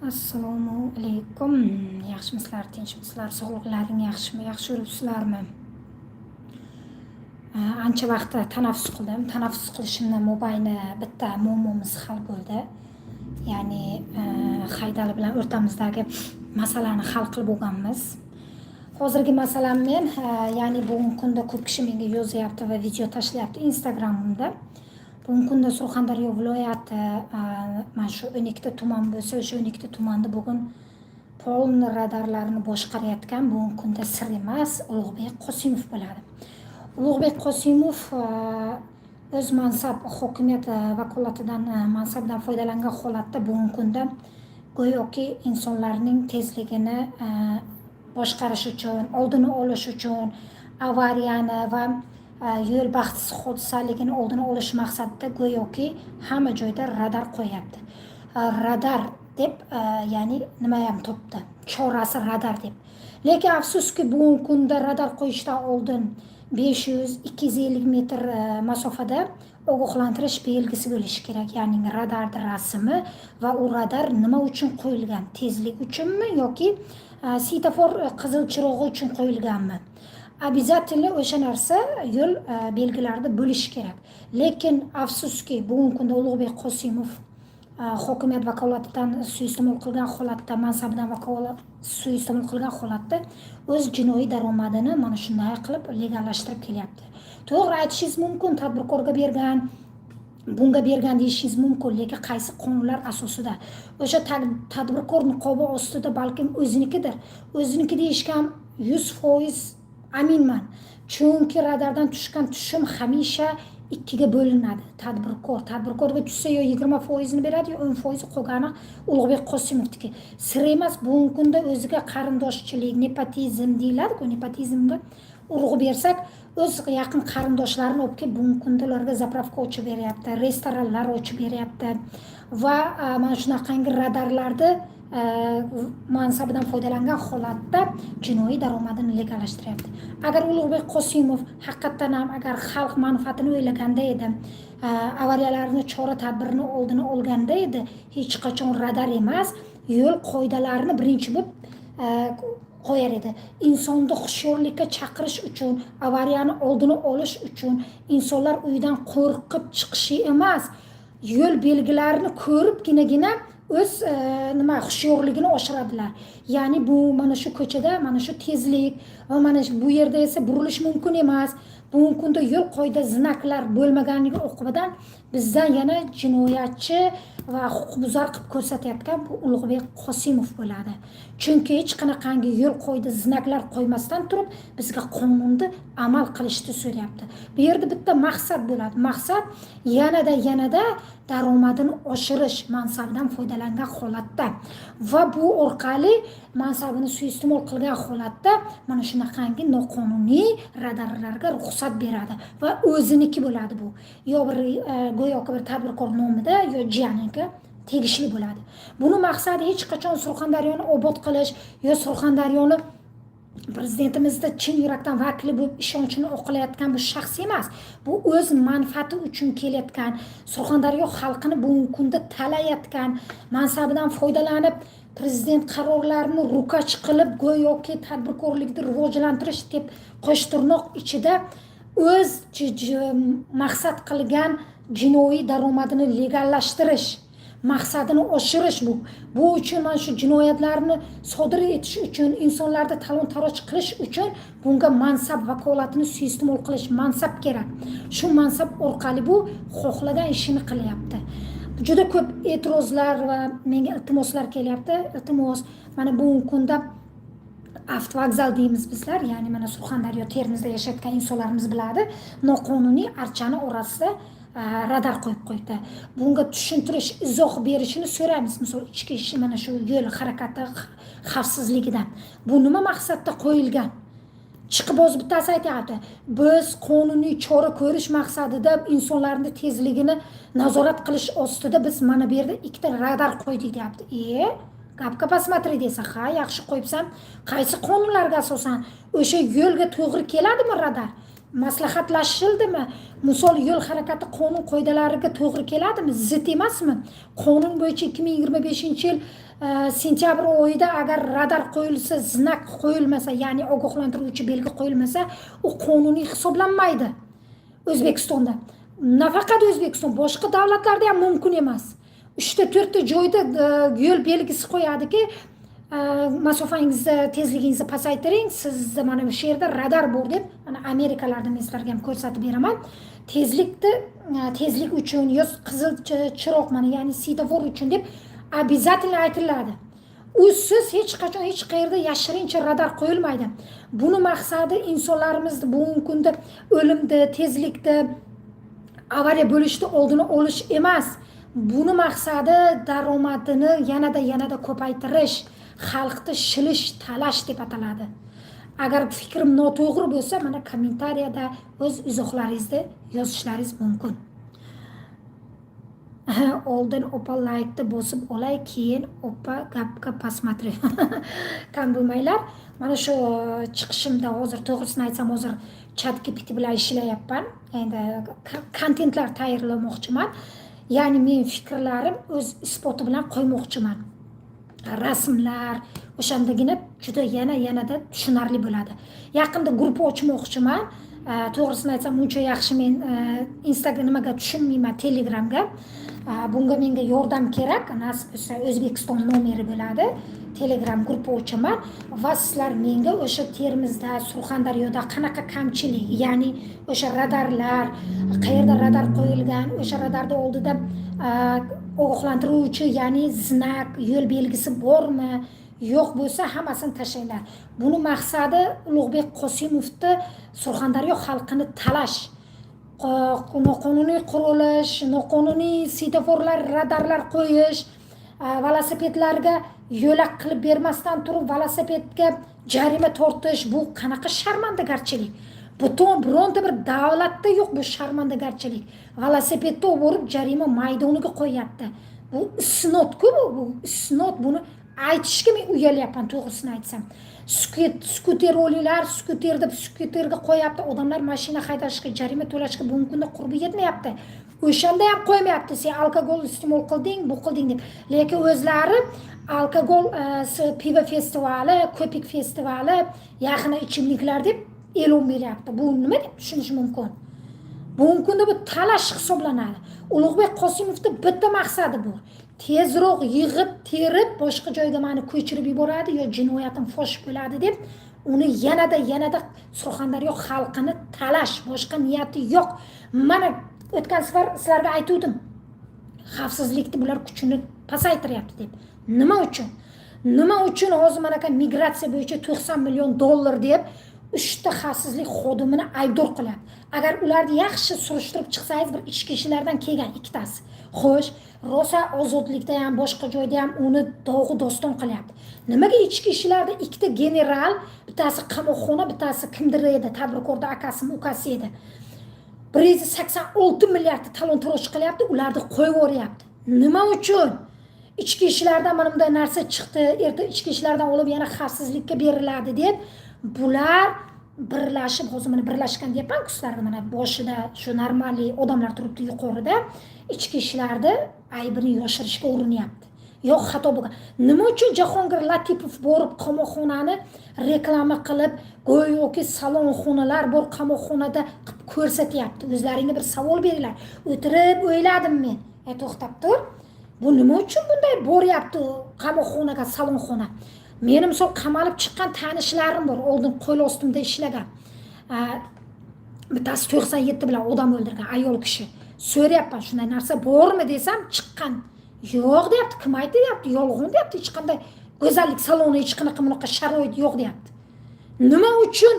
Assalomu alaykum. Yaxshimisizlar, tinchmisizlar, sog'liqlaring yaxshimi, yaxshi yuribsizlarmi? Ancha vaqtda tanaffus qildim. Tanaffus qilishimni mobaynida bitta muammomiz hal bo'ldi. Ya'ni Haydali bilan o'rtamizdagi masalani hal qilib bo'lganmiz. Hozirgi masalam men, ya'ni bugungi kunda ko'p kishi menga yozyapti va video tashlayapti Instagramimda. Bugungi kunda Surxondaryo viloyati mana shu 12 ta tuman bo'lsa, o'sha 12 ta tumanda bugun polni radarlarini boshqarayotgan bugungi kunda sir emas, Ulug'bek Qosimov bo'ladi. Ulug'bek Qosimov o'z mansab hokimiyat vakolatidan mansabdan foydalangan holatda bugungi kunda go'yoki insonlarning tezligini boshqarish uchun, oldini olish uchun avariyani va yo'l baxtsiz hodisaligini oldini olish maqsadida go'yoki hamma joyda radar qo'yapti. Radar deb ya'ni nima ham topdi? Chorasi radar deb. Lekin afsuski bugungi kunda radar qo'yishdan oldin 500-250 metr masofada ogohlantirish belgisi bo'lishi kerak. Ya'ni radarning rasmi va u radar nima uchun qo'yilgan? Tezlik uchunmi yoki svetofor qizil chirog'i uchun qo'yilganmi? Обязательно o'sha narsa yo'l belgilarida bo'lishi kerak. Lekin afsuski bugungi kunda Ulug'bek Qosimov hokimiyat vakolatidan suiiste'mol qilgan holatda, mansabidan vakolat suiiste'mol qilgan holatda o'z jinoiy daromadini mana shunday qilib legallashtirib kelyapti. To'g'ri aytishingiz mumkin, tadbirkorga bergan, bunga bergan deyishingiz mumkin, lekin qaysi qonunlar asosida? O'sha tadbirkor niqobi ostida balkim o'zinikidir. O'ziniki deyishgan 100% aminman. Chunki radardan tushgan tushum hamisha ikkiga bo'linadi. Tadbirkorga tushsa yo 20% ni beradi, yo 10% qolgani Ulug'bek Qosimovniki. Sir emas, bugungi kunda o'ziga qarindoshchilik, nepotizm deyiladi-ku, nepotizmga urg'u bersak, o'z yaqin qarindoshlarini olib kelib bugungi kunda ularga zapravka ochib beryapti, restoranlar ochib beryapti va mana shunaqangi radarlarni mansabidan foydalangan holatda jinoiy daromadini legallashtiryapti. Agar Ulug'bek Qosimov haqiqatan ham agar xalq manfaatini o'ylaganda edi, avariyalarni chora-tadbirini oldini olganda edi, hech qachon radar emas, yo'l qoidalarini birinchi bo'lib qo'yar edi. Insonni hushyorlikka chaqirish uchun, avariyani oldini olish uchun insonlar uydan qo'rqib chiqishi emas, yo'l belgilarini ko'ribgina o'z hushyorligini oshiradilar. Ya'ni bu mana shu ko'chada mana shu tezlik va mana bu yerda esa burilish mumkin emas. Bugungi kunda yo'l qoida znaklar bo'lmaganligi oqibatdan bizdan yana jinoyatchi va huquqbuzar qilib ko'rsatayotgan bu Ulug'bek Qosimov bo'ladi. Chunki hech qanaqangi yo'l qoida znaklar qo'ymasdan turib bizga qonunni amal qilishni so'rayapti. Bu yerda bitta maqsad bo'ladi. Maqsad yanada daromadini oshirish mansabidan foydalangan holatda va bu orqali mansabini suiiste'mol qilgan holatda mana shunaqangi noqonuniy radarlarga ruxsat beradi va o'ziniki bo'ladi bu. Yo bir go'yoki bir tadbirkor nomida yo jiyaniki tegishli bo'ladi. Buni maqsadi hech qachon Surxondaryoni obod qilish yo Surxondaryoni prezidentimizda chin yurakdan vakili bo'lib ishonchini oqlayotgan bu shaxs emas. Bu o'z manfaati uchun kelayotgan, Surxondaryo xalqini bugungi kunda talayotgan, mansabidan foydalanib prezident qarorlarini rukash qilib go'yoki tadbirkorlikni rivojlantirish deb qo'shtirnoq ichida o'z maqsad qilgan jinoiy daromadini legallashtirish, maqsadini oshirish bu. Bu uchun mana shu jinoyatlarni sodir etish uchun, insonlarni talon-taroj qilish uchun bunga mansab vakolatini suiiste'mol qilish mansab kerak. Shu mansab orqali bu xohlagan ishini qilyapti. Juda ko'p e'tirozlar va menga iltimoslar kelyapti. Iltimos, mana bugungi kunda avtovokzal deymiz bizlar, ya'ni mana Surxondaryo, Termizda yashayotgan insonlarimiz biladi, noqonuniy archani orasida radar qo'yib qo'ydi. Bunga tushuntirish, izoh berishini so'raymiz. Misol ichki ish mana shu yo'l harakati xavfsizligidan. Bu nima maqsadda qo'yilgan? Chiqib o'z bittasi aytayapti. Biz qonuniy chora ko'rish maqsadida insonlarning tezligini nazorat qilish ostida biz mana bu yerda ikkita radar qo'ydik deyapti. Gapga pasmatri desa, ha, yaxshi qo'yibsan. Qaysi qonunlarga asosan o'sha yo'lga to'g'ri keladimi radar? maslahatlashildimi? Misol yo'l harakati qonun qoidalariga to'g'ri keladimi? Zid emasmi? Qonun bo'yicha 2025-yil sentyabr oyida agar radar qo'yilsa, znak qo'yilmasa, ya'ni ogohlantiruvchi belgi qo'yilmasa, u qonuniy hisoblanmaydi O'zbekistonda. Nafaqat O'zbekiston, boshqa davlatlarda ham mumkin emas. 3-4 ta joyda yo'l belgisi qo'yadiki, masofangizni, tezligingizni pasaytiring, siz mana bu yerda radar bor deb, mana Amerikalarda men sizlarga ham ko'rsatib beraman. Tezlik uchun yo'q qizil chiroq mana, ya'ni svetofor uchun deb обязательно aytiladi. Usiz hech qachon hech qayerda yashirincha radar qo'yilmaydi. Buni maqsadi insonlarimizni bugungi kunda o'limni, tezlikni, avariya bo'lishni oldini olish emas. Buni maqsadi daromadini yanada ko'paytirish, xalqni shilish, talash deb ataladi. Agar fikrim noto'g'ri bo'lsa, mana kommentariyada o'z izohlaringizni yozishlaringiz mumkin. Oldin opa like'ni bosib olay, keyin opa gapga посмотрю. Kam bo'lmanglar. Mana shu chiqishimda hozir to'g'risini aytsam, hozir ChatGPT bilan ishlayapman. Endi kontentlar tayyorlamoqchiman. Ya'ni men fikrlarim o'z isboti bilan qo'ymoqchiman. Rasmlar o'shandagina juda yanada tushunarli bo'ladi. Yaqinda guruh ochmoqchiman. To'g'risini aytsam, uncha yaxshi men Instagramga tushunmayman, Telegramga. Bunga menga yordam kerak. Nasib bo'lsa O'zbekiston nomeri bo'ladi. Telegram guruhi ochaman va sizlar menga o'sha Termizda, Surxondaryoda qanaqa kamchilik, ya'ni o'sha radarlar, qayerda radar qo'yilgan, o'sha radarda oldida ogohlantiruvchi, ya'ni znak, yo'l belgisi bormi, yo'q bo'lsa hammasini tashlanglar. Buni maqsadi Ulug'bek Qosimovni Surxondaryo xalqini talash, noqonuniy qurilish, noqonuniy svetoforlar, radarlar qo'yish, velosipedlarga yo'lak qilib bermasdan turib velosipedga jarima tortish, bu qanaqa sharmandagarchilik. Butun bironta bir davlatda yo'q bu sharmandagarchilik. Velosipedda o'borib jarima maydoniga qo'yapti. Bu isnot-ku, bu isnot. Buni aytishga men uyalyapman, to'g'risini aytsam. Skuter o'liklar, skuterga qo'yapti. Odamlar mashina haydashga, jarima to'lashga bugungi kunda qurbi yetmayapti. O'shanda ham qo'ymayapti. Sen alkogol iste'mol qilding, bu qilding deb. Lekin o'zlari alkogol pivo festivali, ko'pik festivali, yaqin ichimliklar deb e'lon beryapti. Bu nima deb tushunish mumkin? Bugungi kunda bu talash hisoblanadi. Ulug'bek Qosimovning bitta maqsadi bor. Tezroq yig'ib, terib, boshqa joyga meni ko'chirib yuboradi yo jinoyatim fosh bo'ladi deb uni yanada Surxondaryo xalqini talash, boshqa niyati yo'q. Mana o'tgan safar sizlarga aytdim. Xavfsizlikni bular kuchini pasaytiryapti deb. Nima uchun? Nima uchun hozir mana migratsiya bo'yicha 90 million dollar deb 3 ta xavfsizlik xodimini aybdor qilyapti. Agar ularni yaxshi surishtirib chiqsangiz, bir ichki ishlardan kelgan ikkitasi. Xo'sh, rosa ozodlikda ham, boshqa joyda ham uni dog'i doston qilyapti. Nimaga ichki ishlarda ikkita general, bittasi qamoqxona, bittasi kimdir edi, tadbirkorda akasimi, ukasi edi. 186 milliard talon-toroj qilyapti, ularni qo'yib o'ryapti. Nima uchun? Ichki ishlardan mana bunday narsa chiqdi, erta ichki ishlardan olib yana xavfsizlikka beriladi deb bular birlashib, hozir mana birlashgan deyapman-ku sizlarga, mana boshida shu normali odamlar turibdi yuqorida, ichki ishlarda aybini yoshirishga urinilyapti. Yo'q, xato bo'lgan. Nima uchun Jahongir Latipov borib qamoqxonani reklama qilib, go'yoki salonxonalar bor qamoqxonada qilib ko'rsatyapti? O'zlaringga bir savol beringlar. O'tirib o'yladim men. To'xtab tur. Bu nima uchun bunday boryapti qamoqxonaga, salonxona? Meni misol qamalib chiqqan tanishlarim bor, oldin qo'l ostimda ishlagan. Bittasi 97 bilan odam o'ldirgan ayol kishi. So'rayapman, shunday narsa bormi desam, chiqqan. Yo'q deyapti, kim aytdi deyapti, yolg'on deyapti, hech qanday go'zallik saloni, hech qanaqa bunaqa sharoit yo'q deyapti. Nima uchun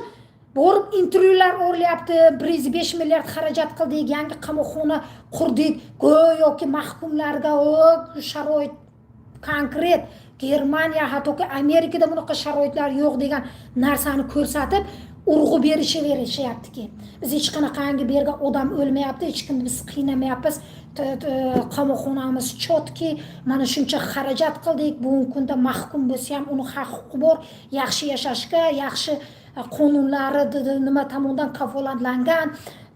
borib intervyular o'rlayapti, 105 milliard xarajat qildik, yangi qamoqxona qurdik, go'yoki mahkumlarga sharoit konkret, Germaniya, hattoki Amerikada bunaqa sharoitlar yo'q degan narsani ko'rsatib, urg'u berishyaptiki, biz hech qanaqangi bu yerga odam o'lmayapti, hech kimni biz qiynamayapmiz, qamoqxonamiz chotki, mana shuncha xarajat qildik, bugungi kunda mahkum bo'lsa ham uni huquqi bor, yaxshi yashashga, yaxshi qonunlari nima tomonidan kafolatlangan,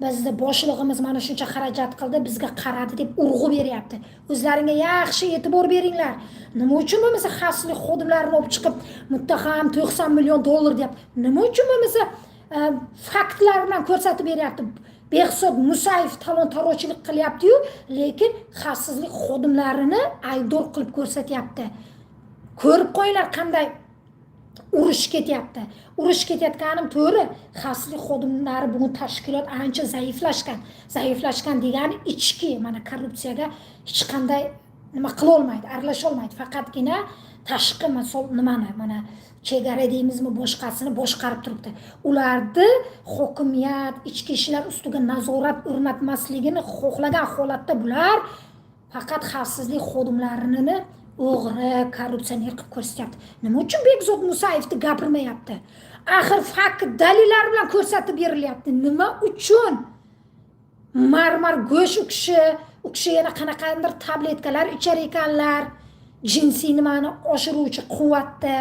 bizni boshlig'imiz mana shuncha xarajat qildi, bizga qaradi deb urg'u beryapti. O'zlaringga yaxshi e'tibor beringlar. Nima uchun bo'lmasa xavfsizlik xodimlarini olib chiqib muttaham $90 million deyapti. Nima uchun bo'lmasa faktlar bilan ko'rsatib beryapti. Behzod Musayev talon-tarojchilik qilyapti-yu, lekin xavfsizlik xodimlarini aybdor qilib ko'rsatyapti. Ko'rib qo'yinglar qanday urush ketyapti. Urush ketayotganim to'g'ri. Xavfsizlik xodimlari bugun tashkilot ancha zaiflashgan. Zaiflashgan degani ichki, mana korrupsiyaga hech qanday nima qila olmaydi, aralasha olmaydi. Faqatgina tashqi nimani, mana chegara deymizmi, boshqasini boshqarib turibdi. Ularni hokimiyat, ichki ishlar ustiga nazorat o'rnatmasligini xohlagan holatda bular faqat xavfsizlik xodimlarini o'g'ri, korrupsioner qilib ko'rsatyapti. Nima uchun Behzod Musayevni gapirmayapti? Axir fakt dalillar bilan ko'rsatib berilyapti. Nima uchun? Marmar go'sht u kishi yana qanaqadir tabletkalar ichar ekanlar, jinsiy nimani oshiruvchi quvvatda.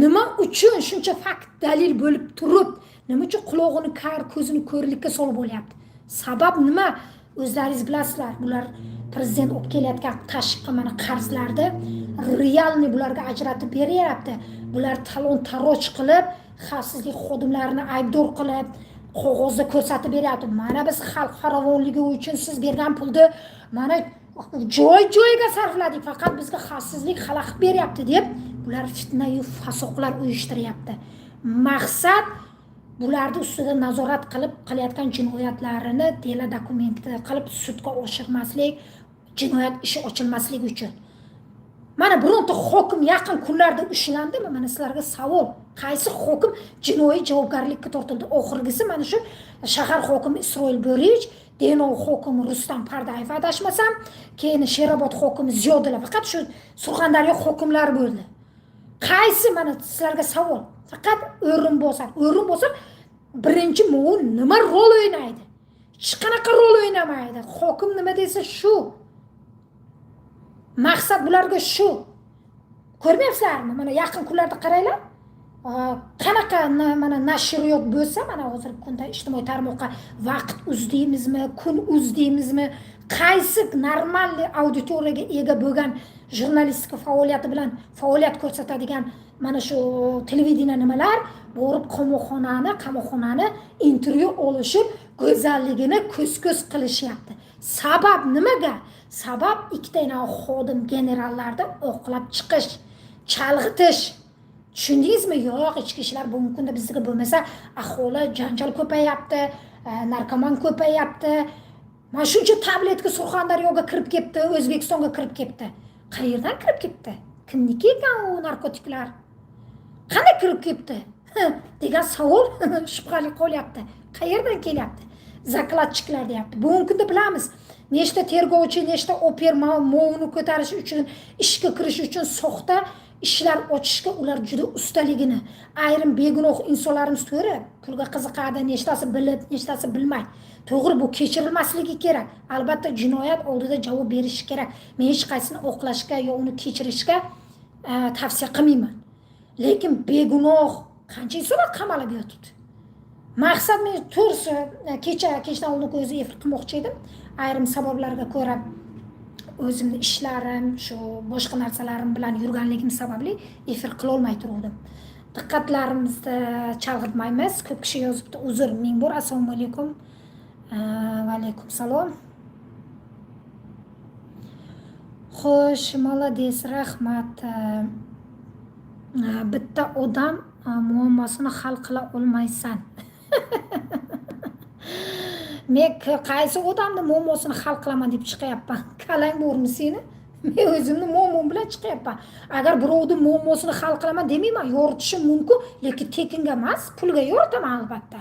Nima uchun shuncha fakt dalil bo'lib turib, nima uchun quloqini kar, ko'zini ko'rlikka solib olyapti? Sabab nima? O'zlaringiz bilasizlar, bular prezident olib kelayotgan tashqi mana qarzlarni realni bularga ajratib beryapti. Bular talon-taroj qilib, xavfsizlik xodimlarini aybdor qilib, qog'ozda ko'rsatib beryapti. Mana biz xalq farovonligi uchun siz bergan pulni mana joy-joyiga sarfladik, faqat bizga xavfsizlik xalaqit beryapti deb bular fitna-yu fasoqlar uyushtiryapti. Maqsad bularni ustida nazorat qilib qilayotgan jinoyatlarini dela dokumenti qilib sudga oshirmaslik, jinoyat ishi ochilmasligi uchun. Mana bironta hokim yaqin kunlarda ushlandimi? Mana sizlarga savol. Qaysi hokim jinoiy javobgarlikka tortildi? Oxirgisi mana shu shahar hokimi Isroil Bo'rich, Denov hokimi Rustam Pardayev adashmasam, keyin Sherobod hokimi Ziyodulla, faqat shu Surxondaryo hokimlari bo'ldi. Qaysi mana sizlarga savol. Faqat o'rinbosar birinchi mo'l nima rol o'ynaydi? Hech qanaqa rol o'ynamaydi. Hokim nima desa shu. Maqsad bularga shu. Ko'rmayapsizlarmi? Mana yaqin kunlarda qaranglar. Qanaqa mana nashriyot bo'lsa, mana hozirgi kunda ijtimoiy tarmoqqa vaqt uzdeymizmi, kun uzdeymizmi, qaysi normal auditoriyaga ega bo'lgan jurnalistika faoliyati bilan faoliyat ko'rsatadigan mana shu televideniya nimalar borib qamoqxonani intervyu olishib, go'zalligini ko'z-ko'z qilishyapti. Sabab nimaga? Sabab ikkita xodim generallarda oqlab chiqish, chalg'itish. Tushundingizmi? Yo'q, ichki ishlar bugungi kunda bizga bo'lmasa, aholi janjal ko'payapti, narkoman ko'payapti. Mana shuncha tabletka Surxondaryoga kirib ketdi, O'zbekistonga kirib ketdi. Qayerdan kirib ketdi? Kimniki ekan u narkotiklar? Qanday kirib ketdi? degan savol shubhali qolyapti. Qayerdan kelyapti? Zakladchiklar deyapti. Bugungi kunda bilamiz, nechta tergovchi, nechta oper movni ko'tarish uchun, ishga kirish uchun soxta ishlar ochishga ular juda ustaligini. Ayrim begunoh insonlarimiz to'g'ri, pulga qiziqadi, nechtasi bilib, nechtasi bilmaydi. To'g'ri, bu kechirilmasligi kerak. Albatta jinoyat oldida javob berish kerak. Men hech qaysini oqlashga yo uni kechirishga tavsiya qilmayman. Lekin begunoh qancha insonlar qamalib yotibdi. Maqsad men to'g'risi kechdan oldin o'zi efir qilmoqchi edim. Ayrim sabablarga ko'ra o'zimni ishlarim, shu boshqa narsalarim bilan yurganligim sababli efir qila olmay turdim. Diqqatlarimizni chalg'itmaymiz. Ko'p kishi yozibdi, uzr, ming bor. Assalomu alaykum. Va alaykum salom. Xo'sh, молодец, rahmat. Bitta odam muammosini hal qila olmaysan. Men qaysi odamni muammosini hal qilaman deb chiqyapman? Kalang bormi seni? Men o'zimni muammom bilan chiqyapman. Agar birovni muammosini hal qilaman demayman, yoritishim mumkin, lekin tekinga emas, pulga yoritaman albatta.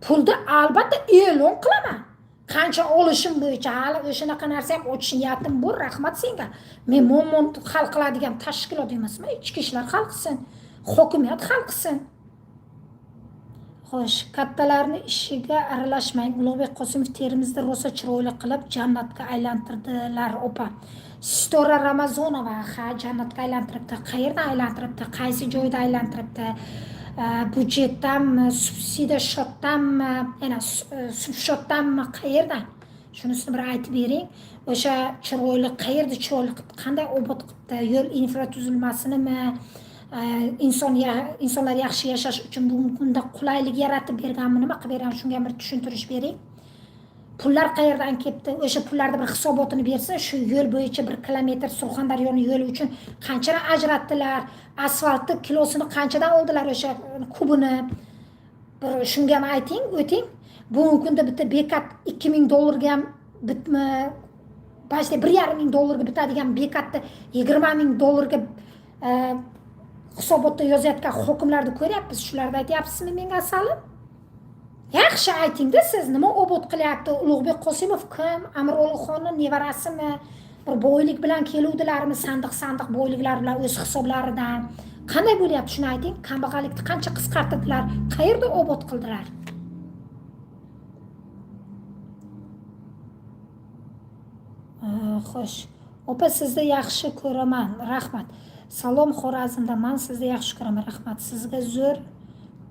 Pulni albatta e'lon qilaman. Qancha olishim bo'yicha hali o'shanaqa narsa ham ochish niyatim bor, rahmat senga. Men muammoni hal qiladigan tashkilot emasman, ichki ishlar hal qilsin, hokimiyat hal qilsin. Xo'sh, kattalarni ishiga aralashmang. Ulug'bek Qosimov Termizda rosa chiroyli qilib jannatga aylantirdilar, opa. Sitora Ramazonova, ha, jannatga aylantiribdi. Qayerda aylantiribdi? Qaysi joyda aylantiribdi? budjetdanmi, subsidiya shotdanmi, yana subshotdanmi, qayerdan? Shunisini bir aytib bering. O'sha chiroyli qayerda chiroyli qilib, qanday obod qilibdi, yo'l infratuzilmasinimi, insonlar yaxshi yashash uchun bunda qulaylik yaratib berganmi, nima qilib bergan, shunga bir tushuntirish bering. Pullar qayerdan kelibdi? O'sha pullarni bir hisobotini bersa, shu yo'l bo'yicha 1 kilometr Surxondaryoni yo'li uchun qanchadan ajratdilar, asfaltni kilosini qanchadan oldilar, o'sha kubini bir shunga ham ayting, o'ting. Bugungi kunda bitta bekat $2000 ham bitmi, başta $1,500 bitadigan bekatni $20,000 hisobotda yozayotgan hokimlarni ko'ryapmiz. Shularni aytyapsizmi menga asalim? Yaxshi aytingda, siz nima obod qilyapti? Ulug'bek Qosimov kim? Amir O'g'ilxonning nevarasimi? Bir boylik bilan keluvdilarmi? Sandiq boyliklar bilan o'z hisoblaridan. Qanday bo'lyapti shuni ayting. Kambag'allikni qancha qisqartirdilar? Qayerda obod qildilar? Xo'sh. Opa, sizni yaxshi ko'raman. Rahmat. Salom Xorazmda, men sizni yaxshi ko'raman. Rahmat. Sizga zo'r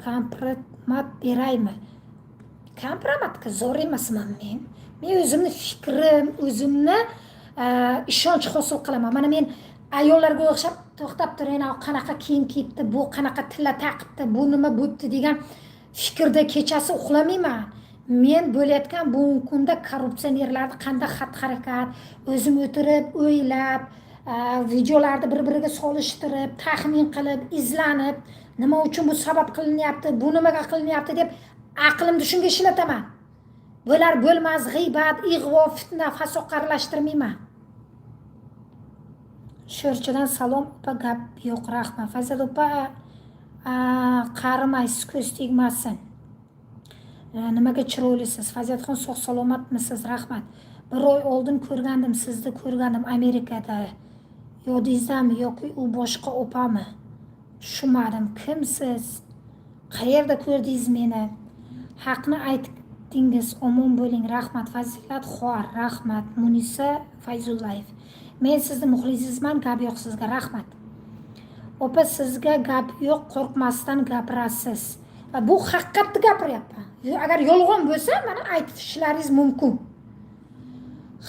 kompromat beraymi? Kompromatga zo'r emasman men. Men o'zimni fikrim, o'zimni ishonch hosil qilaman. Mana men ayollarga o'xshab to'xtab turib, qanaqa kiyim kiyibdi, bu qanaqa tilla taqibdi, bu nima bo'pti degan fikrda kechasi uxlamayman. Men bo'layotgan bugungi kunda korrupsionerlarni qanday xatti-harakat, o'zim o'tirib, o'ylab, videolarni bir-biriga solishtirib, taxmin qilib, izlanib, nima uchun bu sabab qilinyapti, bu nimaga qilinyapti deb aqlimni shunga ishlataman. Bo'lar bo'lmas g'iybat, ig'vo, fitna, fasoq aralashtirmayman. Sho'rchidan salom opa, gap yo'q, rahmat. Fazal opa, qarimaysiz, ko'z tegmasin. Nimaga chiroylisiz? Fazilxon, sog' salomatmisiz? Rahmat. Bir oy oldin ko'rgandim, sizni ko'rgandim Amerikada. Yodingizdami yoki u boshqa opami? Tushunmadim. Kimsiz? Qayerda ko'rdingiz meni? Haqni aytdingiz, omon bo'ling. Rahmat. Fazilat Xor, rahmat. Munisa Fayzullayev. Men sizni muxlisizman, gap yo'q sizga. Rahmat. Opa, sizga gap yo'q, qo'rqmasdan gapirasiz. Bu haqiqatni gapiryapman. Agar yolg'on bo'lsa, mana aytishlaringiz mumkin.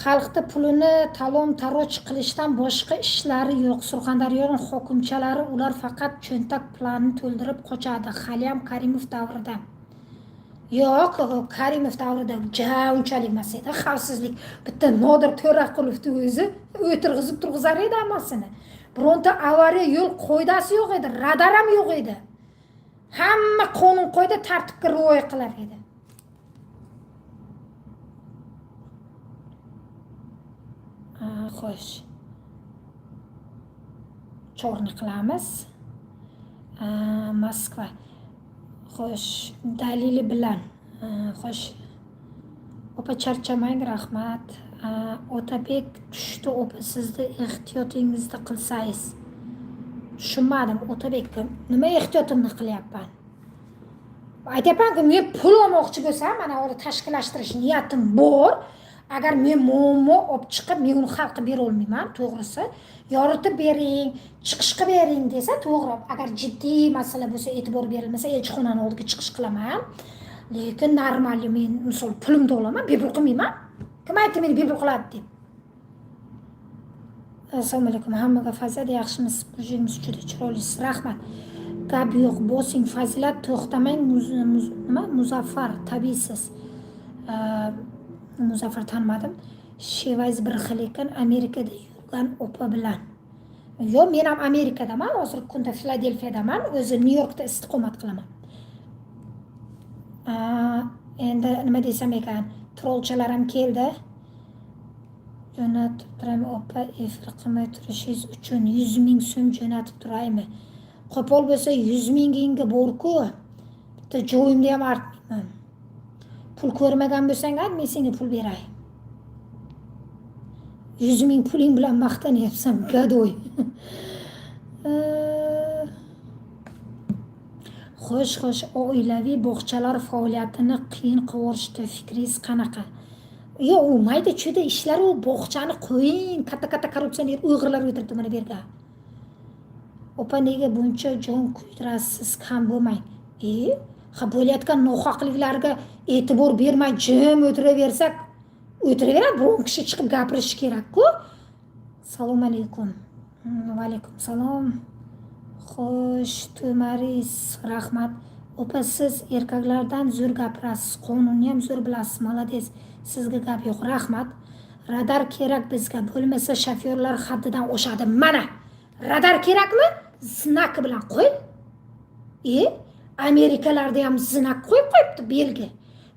Xalqning pulini talon-taroj qilishdan boshqa ishlari yo'q. Surxondaryoning hokimchalari ular faqat cho'ntak planini to'ldirib qochadi. Hali ham Karimov davrida. Yo'q, Karimov davrida unchalik emas edi. Xavfsizlik bitta Nodir To'raqulovni o'zi o'tirg'izib turg'izar edi hammasini. Bironta avariya yo'l qoidasi yo'q edi, radar ham yo'q edi. Hamma qonun qoida tartibga rioya qilar edi. Xo'sh. Chorni qilamiz. Moskva. Xo'sh, dalili bilan. Xo'sh. Opa, charchamang, rahmat. Otabek tushdi, opa, sizni ehtiyotingizni qilsangiz. Tushunmadim, Otabek, nima ehtiyotimni qilyapman? Aytyapman-ku, men pul olmoqchi bo'lsam, mana uni tashkillashtirish niyatim bor. Agar men muammo olib chiqib, men uni xalqqa bera olmayman, to'g'risi. Yoritib bering, chiqish qilib bering desa, to'g'ri. Agar jiddiy masala bo'lsa, e'tibor berilmasa, elchixonaning oldiga chiqish qilaman. Lekin normal, men misol pulimni olaman, bepul qilmayman. Kim aytdi meni bepul qiladi deb? Assalomu alaykum, hammaga Fazil, yaxshimisiz? O'zingiz juda chiroylisiz, rahmat. Gap yo'q, bosing Fazilat, to'xtamang. Muzaffar, tabiiysiz. Muzaffar tanmadim. Shevangiz bir xil ekan, Amerikada yurgan opa bilan. Yo'q, men ham Amerikadaman, hozirgi kunda Filadelfiyadaman, o'zim Nyu-Yorkda istiqomat qilaman. Endi nima desam ekan, trolchalar ham keldi. Jo'natib turaymi opa, efir qilmay turishingiz uchun 100 ming so'm jo'natib turaymi? Qo'pol bo'lsa 100 mingingga bor-ku. Bitta joyimda ham artmayman. Pul ko'rmagan bo'lsang, men senga pul beray. 100 ming puling bilan maqtanyapsan, gadoy. Xo'sh, oilaviy bog'chalar faoliyatini qiyin qilishdi. Fikringiz qanaqa? Yo'q, u mayda-chuyda ishlar, u bog'chani qo'ying, katta korrupsioner o'g'irlar o'tiribdi mana bu yerga. opa nega buncha jon kuydirasiz, kam bo'lmang. Ha bo'layotgan nohaqliklarga e'tibor bermay jim o'tiraversak, o'tiraveradi. Biron kishi chiqib gapirishi kerak-ku. Assalomu alaykum. Va alaykum salom. Xo'sh, Tumaris, rahmat. Opa, siz erkaklardan zo'r gapirasiz, qonunni ham zo'r bilasiz. Молодец. Sizga gap yo'q. Rahmat. Radar kerak bizga, bo'lmasa shofyorlar haddidan oshadi. Mana. Radar kerakmi? Znak bilan qo'y. Amerikalarda ham znak qo'yib qo'yibdi, belgi.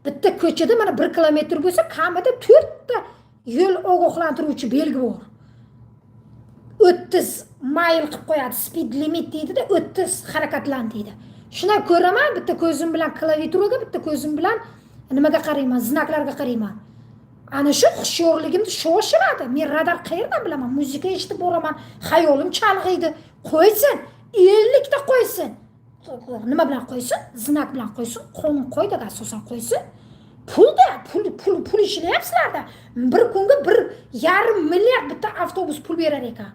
Bitta ko'chada mana 1 kilometr bo'lsa, kamida 4 ta yo'l ogohlantiruvchi belgi bor. 30 mayl qilib qo'yadi, speed limit deydi-da, 30 harakatlan deydi. Shuna ko'raman, bitta ko'zim bilan klaviaturaga, bitta ko'zim bilan nimaga qarayman, znaklarga qarayman. Ana shu xushyorligimni shoshiradi. Men radar qayerdan bilaman? Muzika eshitib boraman, xayolim chalg'iydi. Qo'ysin, 50 ta qo'ysin. Nima bilan qo'ysin? Znak bilan qo'ysin, qonun qoidaga asosan qo'ysin. Pul ishlayapsizlarda. Bir kunga 1,5 milliard bitta avtobus pul berar ekan.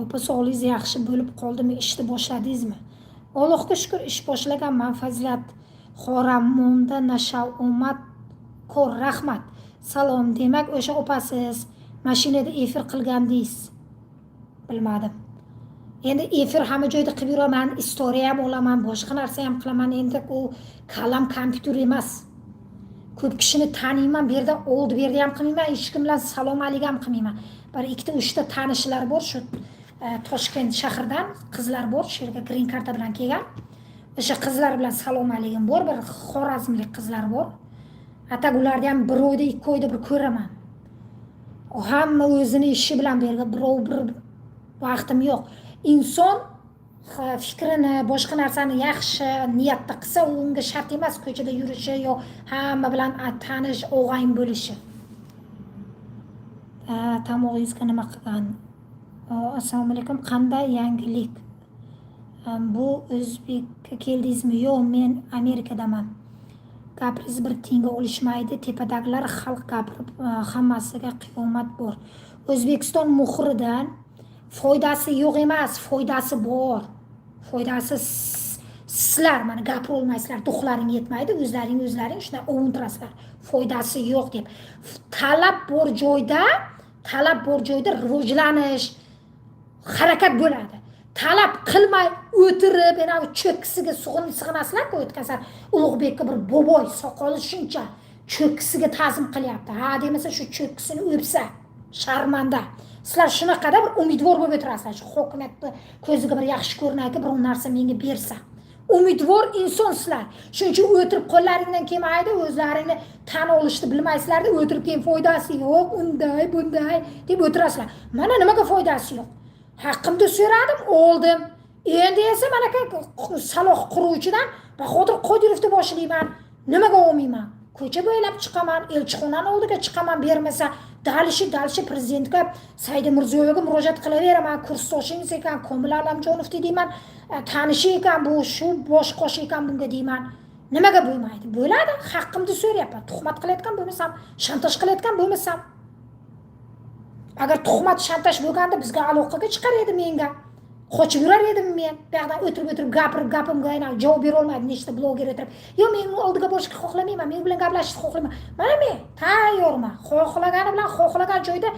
Opa, sog'ligingiz yaxshi bo'lib qoldimi? Ishni boshladingizmi? Allohga shukr, ish boshlaganman. Fazilat Xoramonda nashav omad ko'r, rahmat. Salom. Demak, o'sha opasiz mashinada efir qilgandingiz. Bilmadim. Endi efir hamma joyda qilib yuraman, istoriya ham olaman, boshqa narsa ham qilaman. Endi u qalam kompyuter emas. Ko'p kishini taniyman, bu yerda oldi, bu yerda ham qilmayman, hech kim bilan salom alaykum ham qilmayman. Bir 2-3 ta tanishlar bor, shu Toshkent shahridan qizlar bor, shu yerga green karta bilan kelgan. O'sha qizlar bilan salom alaykum bor, bir xorazmlik qizlar bor. Atak ularni ham bir oyda, 2 oyda bir ko'raman. Hamma o'zini ishi bilan bu yerga birov bir vaqtim yo'q. Inson fikrini, boshqa narsani yaxshi niyatda qilsa, unga shart emas ko'chada yurishi yo hamma bilan tanish, og'ayni bo'lishi. Tamog'ingizga nima qilgan? Assalomu alaykum. Qanday yangilik? Bu O'zbekka keldingizmi? Yo'q, men Amerikadaman. Gapiringiz bir tiyinga olishmaydi. Tepadagilar xalq gapirib, hammasiga qiyomat bor. O'zbekiston muhridan foydasi yo'q emas, foydasi bor. Foydasi sizlar mana gapira olmaysizlar, duxlaring yetmaydi, o'zlaring shuna ovuntirasizlar. Foydasi yo'q deb. Talab bor joyda rivojlanish, harakat bo'ladi. Talab qilmay o'tirib, yana cho'kkisiga sig'inasizlar-ku o'tkazar. Ulug'bekka bir boboy soqoli shuncha cho'kkisiga ta'zim qilyapti. Ha demasa shu cho'kkisini o'psa, sharmanda. Sizlar shunaqada bir umidvor bo'lib o'tirasizlar. Shu hokimiyatni ko'ziga bir yaxshi ko'rinayki, bir narsa menga bersa. Umidvor inson sizlar. Shuning uchun o'tirib qo'llaringdan kelmaydi, o'zlaringni tan olishni bilmaysizlarda, o'tirib keyin foydasi yo'q, unday, bunday deb o'tirasizlar. Mana nimaga foydasi yo'q? Haqqimda so'radim, oldim. Endi esa mana Saloh quruvchidan Bahodir Qodirovni boshlayman. Nimaga olmayman? Ko'cha bo'ylab chiqaman, elchixonaning oldiga chiqaman, bermasa dalishi prezidentga Saida Mirziyoyevga murojaat qilaveraman. Kursdoshingiz ekan, Komil Allamjonovni deyman, tanishi ekan, bu shu bosh qosh ekan bunga deyman. Nimaga bo'lmaydi? Bo'ladi, haqqimda so'rayapman. Tuhmat qilayotgan bo'lmasam, shantaj qilayotgan bo'lmasam. Agar tuhmat shantaj bo'lganda bizga aloqaga chiqar edi menga. Qochib yurar edim men. Bu yoqdan o'tirib gapimga javob bera olmaydi nechta bloger o'tirib. Yo'q, men oldiga borishni xohlamayman, men bilan gaplashishni xohlamayman. Mana men tayyorman. Xohlagani bilan xohlagan joyda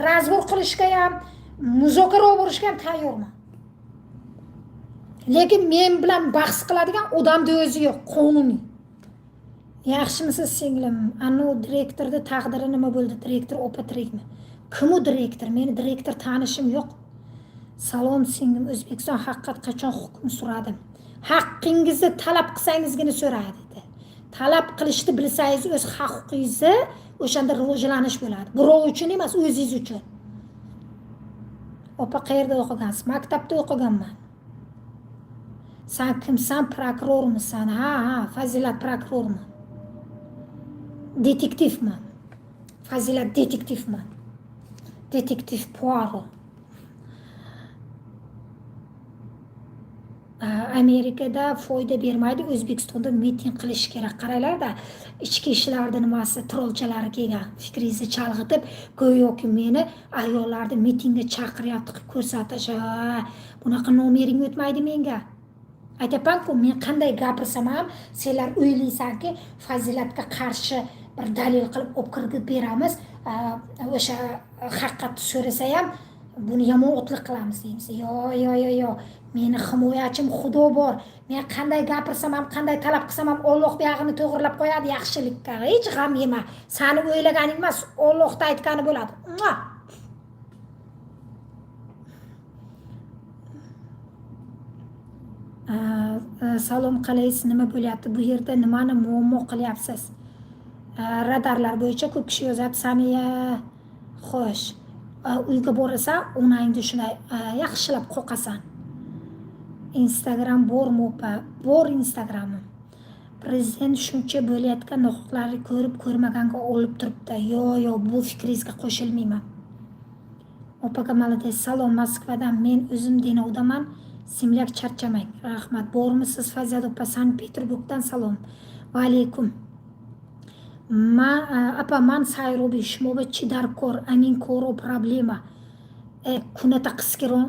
razbor qilishga ham, muzokara olib borishga ham tayyorman. Lekin men bilan bahs qiladigan odamni o'zi yo'q, qonuniy. Yaxshimisiz singlim? Anu direktorning taqdiri nima bo'ldi? Direktor opa tirikmi? Kim u direktor? Meni direktor tanishim yo'q. Salom singlim, O'zbekiston haqiqat qachon hukm suradi? Haqqingizni talab qilsangizgina so'raydi. Talab qilishni bilsangiz o'z huquqingizni, o'shanda rivojlanish bo'ladi. Birov uchun emas, o'zingiz uchun. Opa qayerda o'qigansiz? Maktabda o'qiganman. Sen kimsan? Prokurormisan? Ha, Fazilat prokurorman. Detektivman. Fazilat detektivman. Detektiv Poirot. Amerikada foyda bermaydi, O'zbekistonda miting qilish kerak. Qaranglar-da, ichki ishlarni nimasi trollchalari kelgan, fikringizni chalg'itib, go'yoki meni ayollarni mitingga chaqiryapti qilib ko'rsatish. Bunaqa nomering o'tmaydi menga. Aytapan-ku, men qanday gapirsam ham senlar o'ylaysanki, fazilatga qarshi bir dalil qilib olib kirgizib beramiz. O'sha haqiqatni so'rasa ham buni yomon o'tliq qilamiz deymiz. Yo. Meni himoyachim Xudo bor. Men qanday gapirsam ham, qanday talab qilsam ham Alloh buyog'ini to'g'rilab qo'yadi yaxshilikka. Hech g'am yema. Seni o'ylaganing emas, Allohda aytgani bo'ladi. Salom, qalaysiz? Nima bo'lyapti? Bu yerda nimani muammo qilyapsiz? Radarlar bo'yicha ko'p kishi yozadi, Samiya. Xo'sh. Uyga borasan, onangni shunday yaxshilab qo'qasan. Instagram bormi opa? Bor Instagramim. Prezident shuncha bo'layotgan huquqlarni ko'rib ko'rmaganga olib turibdi. Yo, bu fikringizga qo'shilmayman. Opaga malades. Salom, Moskvadan. Men o'zim Denovdaman. Simlak charchamang. Rahmat. Bormisiz Fazilat opa? Sankt-Peterburgdan salom. Va alaykum. Man sayrobi shmoba chidarkor amin koro problema. Kunata qisqiron.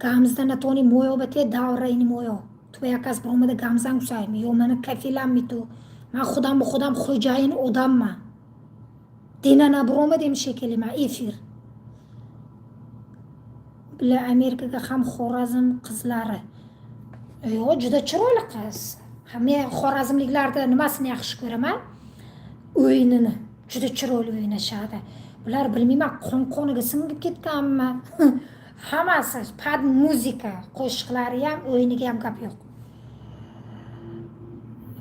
Gamzda natoni moyo bate davraini moyo. Твоя каз бромада гамзан гусайм. Yo meni kafilam mi tu? Man xudam xo'jayin odamman. Dinana bromadim shekilli man efir. Bila Amerikaga ham Xorazm qizlari. Yo, juda chiroyli qiz. Men xorazmliklarni nimasini yaxshi ko'raman? O'yinini. Juda chiroyli o'ynashadi. Bular bilmayman qon-qoniga singib ketganmi? Hammasi pad muzika, qo'shiqlari ham, o'yiniga ham gap yo'q.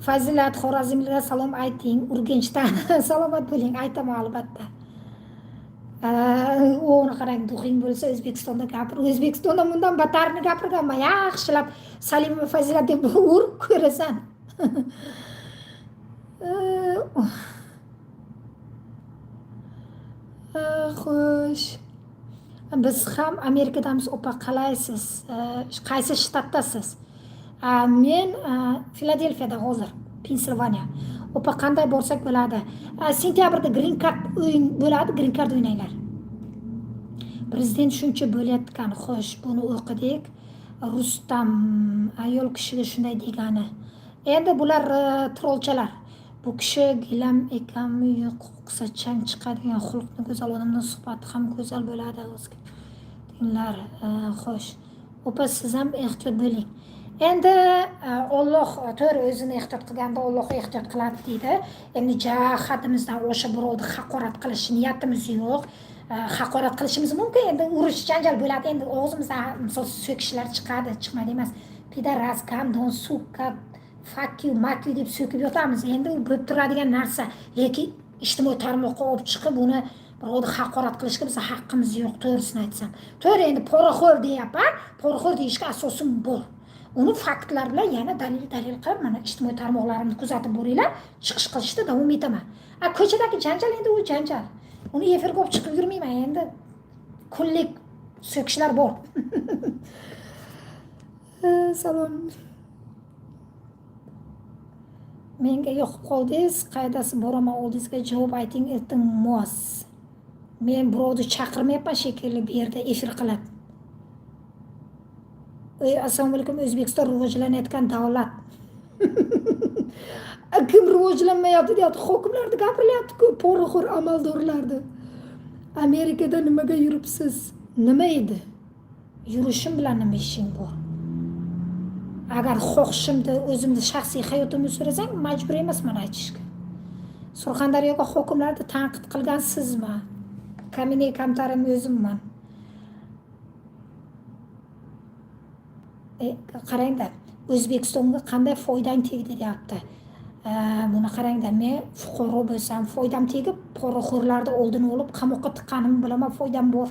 Fazilat, xorazmliklarga salom ayting. Urganchdan salomat bo'ling, aytaman albatta. O'ni qarang, duxing bo'lsa O'zbekistonda gapir. O'zbekistonda bundan batarni gapirganman. Yaxshilab Salima Fazilat deb urib ko'rasan. Xo'sh. Biz ham Amerikadamiz opa, qalaysiz? Qaysi shtatdasiz? Men Filadelfiyada hozir, Pensilvaniya. Opa, qanday borsak bo'ladi? Sentyabrda green card o'yin bo'ladi, green card o'ynanglar. Prezident shuncha bo'layotgan. Xo'sh, buni o'qidik. Rustam ayol kishiga shunday degani. Endi bular trollchalar. Bu kishi gilam ekanmi, yo'q, qilsa chang chiqadigan xulqni go'zal odamdan suhbati ham go'zal bo'ladi. Dinglar, xo'sh. Opa, siz ham ehtiyot bo'ling. Endi Alloh to'g'ri o'zini ehtiyot qilganda Alloh ehtiyot qiladi deydi. Endi jihatimizdan o'sha birovni haqorat qilish niyatimiz yo'q. Haqorat qilishimiz mumkin. Endi urush janjal bo'ladi. Endi o'zimizdan misol so'kishlar chiqadi, chiqmaydi emas. Pidaras, gandon, suka, fuck you, mak you deb so'kib yotamiz. Endi u bo'lib turadigan narsa. Lekin ijtimoiy tarmoqqa olib chiqib uni birovni haqorat qilishga biz haqqimiz yo'q, to'g'risini aytsam. To'g'ri, endi poraxo'r deyapman. Poraxo'r deyishga asosim bor. Uni faktlar bilan yana dalil qilib, mana ijtimoiy tarmoqlarimni kuzatib boringlar, chiqish qilishda davom etaman. Ko'chadagi janjal endi u janjal. Uni efirga olib chiqib yurmayman, endi kunlik so'kishlar bor. Salom. Menga yoqib qoldingiz, qaydasi boraman oldingizga javob ayting, iltimos. Men birovni chaqirmayapman shekilli bu yerda efir qilib. Assalomu alaykum, O'zbekiston rivojlanayotgan davlat. Kim rivojlanmayapti deyapti, hokimlarni gapirilyapti-ku, poraxo'r amaldorlarni. Amerikada nimaga yuribsiz? Nima edi? Yurishim bilan nima ishing bor? Agar xohishimni, o'zimni shaxsiy hayotimni so'rasang, majbur emasman aytishga. Surxondaryoga hokimlarni tanqid qilgan sizmi? Kamine kamtarim o'zimman. Qarangda, O'zbekistonga qanday foydang tegdi deyapti. Buni qarangda, men fuqaro bo'lsam, foydam tegib, poraxo'rlarni oldini olib qamoqqa tiqqanimni bilaman, foydam bor.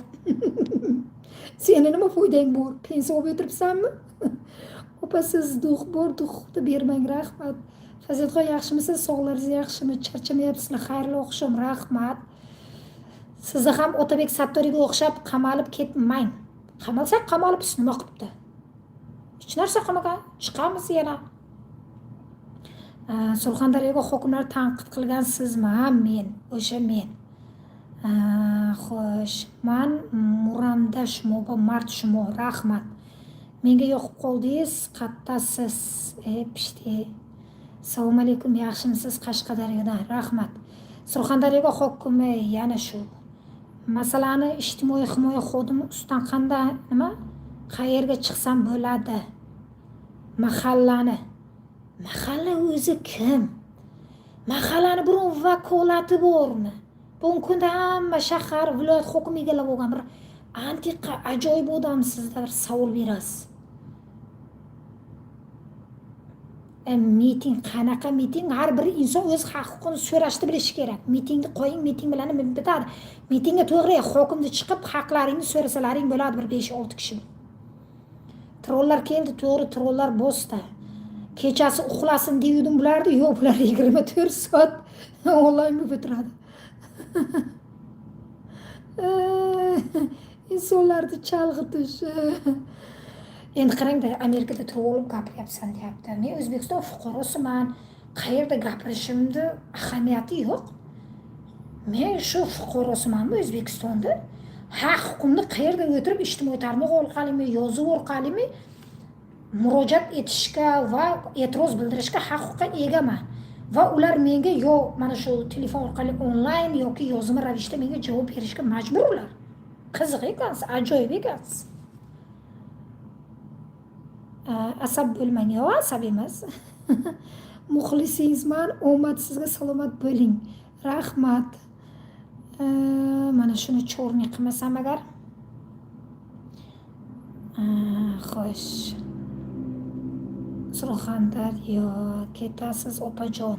Seni nima foydang bor? Pensiya olib o'tiribsanmi? Opa, siz duh bor, duhni bermang, rahmat. Fazilatxon, yaxshimisiz? Sog'laringiz yaxshimi? Charchamayapsizlar? Xayrli oqshom, rahmat. Sizni ham Otabek Sattoriga o'xshab qamalib ketmang. Qamalsak qamalibmiz, nima qilibdi? Hech narsa qilmagan. Chiqamiz yana. Surxondaryoga hokimlar tanqid qilgan sizmi? Ha, men, o'sha men. Xo'sh, man Muramda Shumo, Mart Shumo, rahmat. Menga yoqib qoldingiz, qattasiz. Pishti. Assalomu alaykum, yaxshimisiz Qashqadaryodan? Rahmat. Surxondaryoga hokimi yana shu. Masalani ijtimoiy himoya xodimi ustidan qanday nima? Qayerga chiqsam bo'ladi? Mahalla o'zi kim? Mahallani birov vakolati bormi? Bugun kunda hamma shahar, viloyat hokimi egallab olgan bir antiqa ajoyib odam sizda bir savol berasiz. Miting, qanaqa miting? Har bir inson o'z haq-huquqini so'rashni bilishi kerak. Mitingni qo'ying, miting bilan bitadi. Mitingga to'g'ri hokimni chiqib haqlaringni so'rasalaring bo'ladi, bir 5-6 kishi. Trollar keldi, to'g'ri trollar bosdi. Kechasi uxlasin degandim bularni, yo'q, bular 24 soat onlayn bo'lib turadi. İnsanlarni chalg'itish. Endi qarangda, Amerikada turib olib gapiryapsan deyapti. Men O'zbekiston fuqarosiman. Qayerda gapirishimni ahamiyati yo'q. Men shu fuqarosimanmi O'zbekistonda? Haq-huquqimni qayerda o'tirib ijtimoiy tarmoq orqalimi, yozuv orqalimi murojaat etishga va e'tiroz bildirishga haq-huquqqa egaman. Va ular menga yo mana shu telefon orqali onlayn yoki yozma ravishda menga javob berishga majburlar. Qiziq ekansiz, ajoyib ekansiz. Asab bo'lmang, yo asab emas. Muxlisingizman, omad sizga, salomat bo'ling. Rahmat. Mana shuni cho'rni qilmasam agar. Xo'sh. Surxondaryo ketasiz opajon.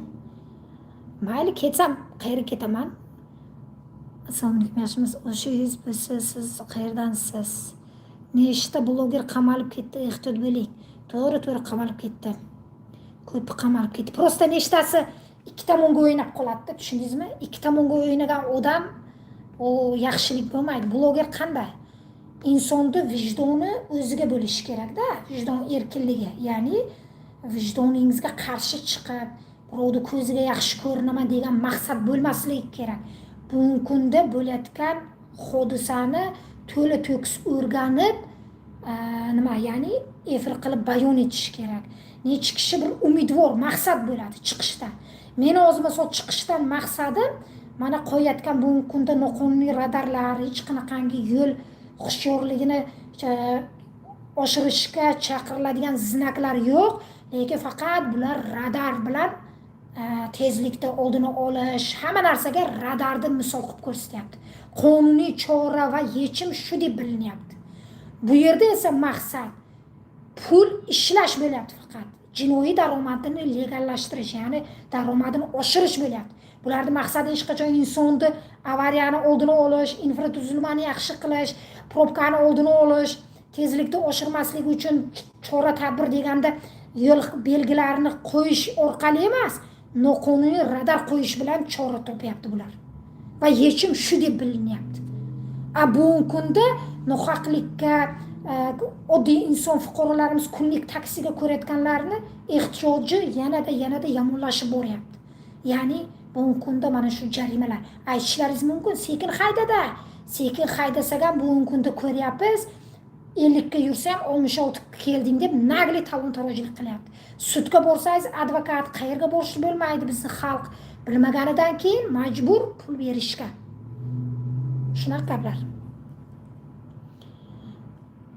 Mayli ketsam, qayerga ketaman? Assalomu alaykum, yaxshimisiz? O'sha yuz bo'lsa siz qayerdansiz? Nechta bloger qamalib ketdi, ehtiyot bo'ling. To'g'ri qamalib ketdi. Ko'p qamalib ketdi. Prosta nechtasi ikki tomonga o'ynab qoladi, tushundingizmi? Ikki tomonga o'ynagan odam o yaxshilik bo'lmaydi. Bloger qanday? Insonni vijdoni o'ziga bo'lishi kerak-da, vijdon erkinligi. Ya'ni vijdoningizga qarshi chiqib, birovni ko'ziga yaxshi ko'rinaman degan maqsad bo'lmasligi kerak. Bugungi kunda bo'layotgan hodisani to'la to'kis o'rganib, ya'ni efir qilib bayon etish kerak. Necha kishi bir umidvor maqsad bo'ladi chiqishda. Meni o'zimga chiqishdan maqsadim mana qo'yayotgan bugungi kunda noqonuniy radarlar, hech qanaqangi yo'l hushyorligini oshirishga chaqiriladigan znaklar yo'q, lekin faqat bular radar bilan tezlikda oldini olish, hamma narsaga radarni misol qilib ko'rsatyapti. Qonuniy chora va yechim shu deb bilinyapti. Bu yerda esa maqsad pul ishlash bo'lyapti faqat. Jinoiy daromadini legallashtirish, ya'ni daromadini oshirish bo'lyapti. Bularning maqsadi hech qachon insonni avariyani oldini olish, infratuzilmani yaxshi qilish, probkani oldini olish, tezlikni oshirmaslik uchun chora tadbir deganda yo'l belgilarini qo'yish orqali emas, noqonuniy radar qo'yish bilan chora topyapti bular. Va yechim shu deb bilinyapti. Bugungi kunda nohaqlikka oddiy inson fuqarolarimiz kunlik taksiga ko'rayotganlarni ehtiyoji yanada yomonlashib boryapti. Ya'ni bugungi kunda mana shu jarimalar aytishlaringiz mumkin, sekin haydada. Sekin haydasak ham bugungi kunda ko'ryapmiz, 50 ga yursam 66 keldim deb nagli talon-tarojlik qilyapti. Sudga borsangiz advokat qayerga borish bo'lmaydi, bizni xalq bilmaganidan keyin majbur pul berishga. Shunaqa gaplar.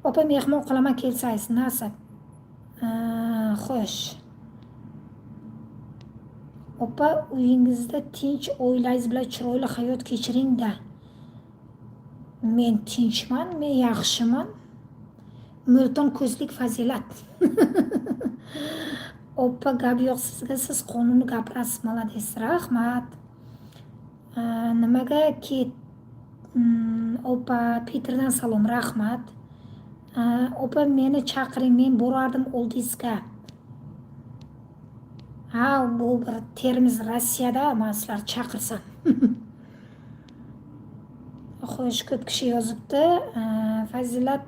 Opa, mehmon qilaman kelsangiz, nasib. Xo'sh. Opa, uyingizda tinch, oilangiz bilan chiroyli hayot kechiring-da. Men tinchman, men yaxshiman. Multon ko'zlik fazilat. Opa, gap yo'q sizga, siz qonunni gapirasiz, malades, rahmat. Nimaga opa, Peterdan salom, rahmat. Opa, meni chaqiring, men borardim oldingizga. Bu bir Termiz, Rossiyada, men sizlar chaqirsam. Xo'sh, ko'p kishi yozibdi. Fazilat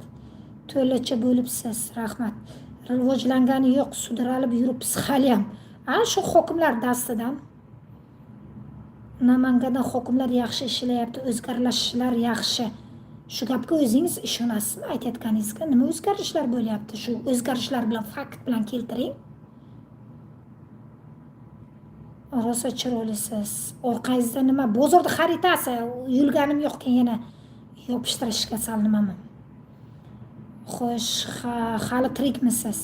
to'lacha bo'libsiz, rahmat. Rivojlangani yo'q, sudralib yuribsiz haliyam. Ana shu hokimlar dastidan. Namanganda hokimlar yaxshi ishlayapti, o'zgarishlar yaxshi. Shu gapga o'zingiz ishonasizmi aytayotganingizga? Nima o'zgarishlar bo'lyapti? Shu o'zgarishlar bilan fakt bilan keltiring. Rosa chiroylisiz. Orqangizda nima? Bozorda xaritasi, yurganim yo'q, keyin yana yopishtirishga sal nimami? Xo'sh, hali tirikmisiz?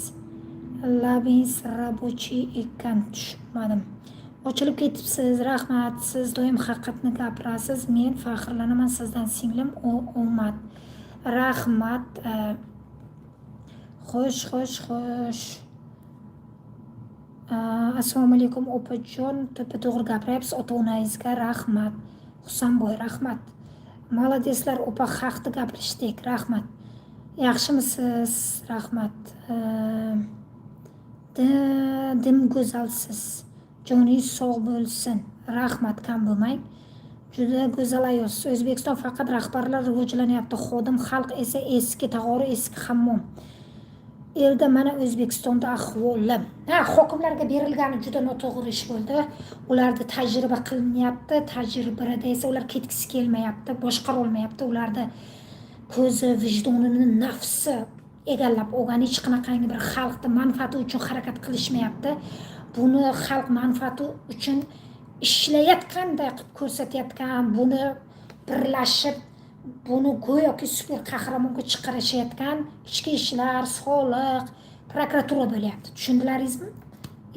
Labingiz rabochiy ekan, tushunmadim. Ochilib ketibsiz, rahmat. Siz doim haqiqatni gapirasiz. Men faxrlanaman sizdan, singlim Omad. Rahmat. Xo'sh. Assalomu alaykum opajon. To'g'ri gapiryapsiz. Ota-onangizga rahmat. Husanboy, rahmat. Molodeslar, opa, haqni gapirishdik. Rahmat. Yaxshimisiz? Rahmat. Dim go'zalsiz. Joningiz sog' bo'lsin. Rahmat, kam bo'lmang. Juda go'zal ayolsiz. O'zbekiston faqat rahbarlar rivojlanyapti, xodim xalq esa eski tag'ori, eski hammom. Elda mana O'zbekistonda ahvoli. Hokimlarga berilgani juda noto'g'ri ish bo'ldi. Ularda tajriba qilinyapti, tajribada esa ular ketgisi kelmayapti, boshqara olmayapti. Ularda ko'zi, vijdonini, nafsi egallab olgan, hech qanaqangi bir xalqni manfaati uchun harakat qilishmayapti. Buni xalq manfaati uchun ishlayotganday qilib ko'rsatayotgan, buni birlashib, buni go'yoki super qahramonga chiqarishayotgan ichki ishlar, soliq, prokuratura bo'lyapti. Tushundilaringizmi?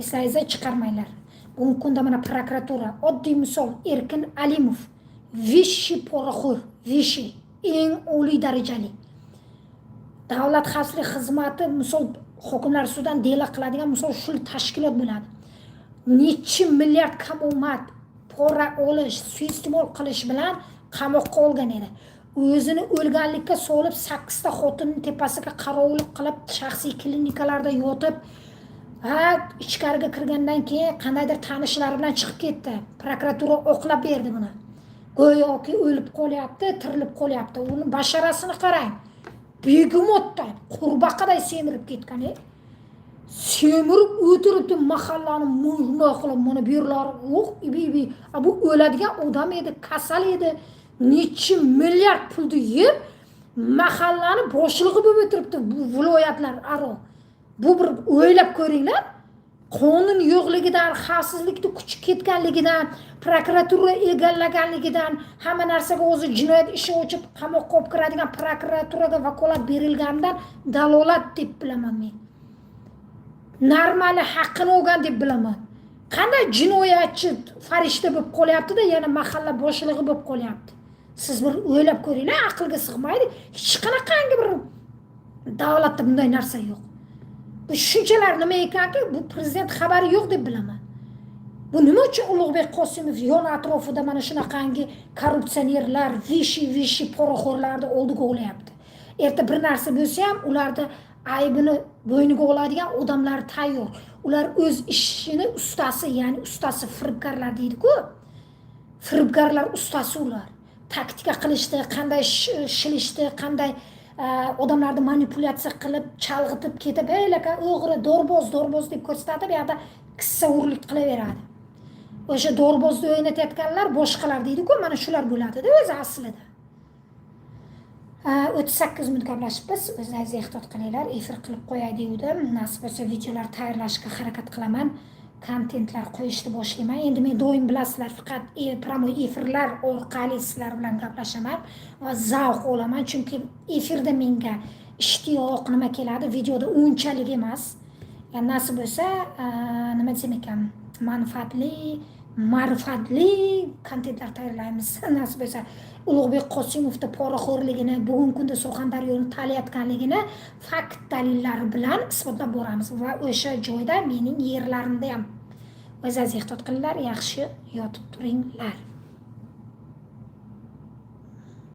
Eslaringizda chiqarmanglar. Bugungi kunda mana prokuratura, oddiy misol Erkin Alimov, vishi poraxo'r, vishi eng oliy darajali. Davlat xavfsizlik xizmati misol hokimlar ustidan dela qiladigan misol shu tashkilot bo'ladi. Necha milliard kamomad pora olish, suiiste'mol qilish bilan qamoqqa olgan edi. O'zini o'lganlikka solib 8 ta xotinning tepasiga qarovlik qilib, shaxsiy klinikalarda yotib, ichkariga kirgandan keyin qandaydir tanishlari bilan chiqib ketdi. Prokuratura oqlab berdi buni. Go'yoki o'lib qolyapti, tirilib qolyapti. Uni basharasini qarang. Begumotda qurbaqaday semirib ketgan. Semirib o'tiribdi mahallani mujno qilib, mana bu yerlar yo'q, bu o'ladigan odam edi, kasal edi. Necha milliard pulni yeb mahallani boshlig'i bo'lib o'tiribdi bu viloyatlar aro. Bu bir o'ylab ko'ringlar. Qonun yo'qligidan, xavfsizlikni kuchi ketganligidan, prokuratura egallaganligidan, hamma narsaga o'zi jinoyat ishi ochib qamoqqa olib kiradigan prokuraturaga vakolat berilganidan dalolat deb bilaman men. Normali haqqini olgan deb bilaman. Qanday jinoyatchi farishta bo'lib qolyapti-da, yana mahalla boshlig'i bo'lib qolyapti. Siz bir o'ylab ko'ringlar, aqlga sig'maydi. Hech qanaqangi bir davlatda bunday narsa yo'q. Bu shunchalar nima ekanki, bu prezident xabari yo'q deb bilaman. Bu nima uchun Ulug'bek Qosimov yon atrofida mana shunaqangi korrupsionerlar, vishi poraxo'rlarni oldiga olyapti. Erta bir narsa bo'lsa ham ularda aybini bo'yniga oladigan odamlar tayyor. Ular o'z ishini ustasi, ya'ni ustasi firibgarlar deydi-ku. Firibgarlar ustasi ular. Taktika qilishdi, qanday shilishdi, qanday odamlarni manipulyatsiya qilib, chalg'itib ketib, "Aka, o'g'ri, dorboz deb ko'rsatadi, bu yerda qissa urlik qilaveradi." O'sha dorbozni o'ynatayotganlar boshqalar deydi-ku, mana shular bo'ladi-da o'zi aslida. 38 minut gaplashibmiz. O'zingiz ehtiyot qilinglar. Efir qilib qo'yay degandim. Nasib bo'lsa videolar tayyorlashga harakat qilaman. Kontentlar qo'yishni boshlayman. Endi men doim bilasizlar, faqat promo efirlar orqali sizlar bilan gaplashaman va zavq olaman, chunki efirda menga ishtiyoq nima keladi, videoda unchalik emas. Yani nasib bo'lsa, nima desam ekan, ma'rifatli kontentlar tayyorlaymiz. Nasib bo'lsa, Ulug'bek Qosimovda poraxo'rligini, bugungi kunda Surxondaryoni talayotganligini fakt dalillari bilan isbotlab boramiz va o'sha joyda mening yerlarimda ham o'zingiz ehtiyot qilinglar, yaxshi yotib turinglar.